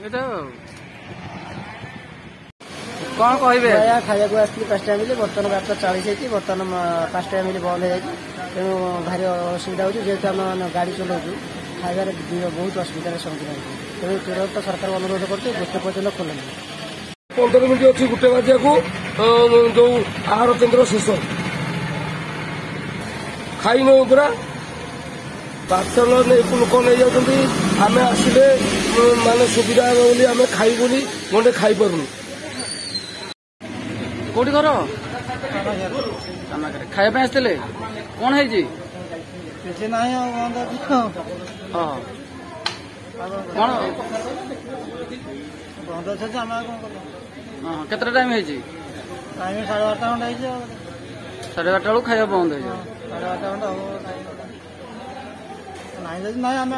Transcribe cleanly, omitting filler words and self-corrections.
कौन कहे खाया आसती 5 टाइम बर्तमान 12:40 है बर्तमान 5 टाइम बंद है तेणु भारी असुविधा होती आम गाड़ी चलाऊ खाइबार बहुत असुविधार सम्मुखीन होती तेणु तुरंत सरकार अनुरोध करते गोटे पर्यटन खोलना 15 मिनिट अच्छी गोटे बाजिया जो आहार केन्द्र शेष खाई नौ पूरा पार्सल लोक नहीं जाती आम आसिले माने सुविधा बोली आम खाई बोली गंडे खाई पारुनी कौटी घर खाया आसते कौन है किसी ना कौन बंद अच्छे केतटा टाइम है टाइम 12:30 घंटा 12:30 बेलू खाया बंद है 12:30 घंटा हम ना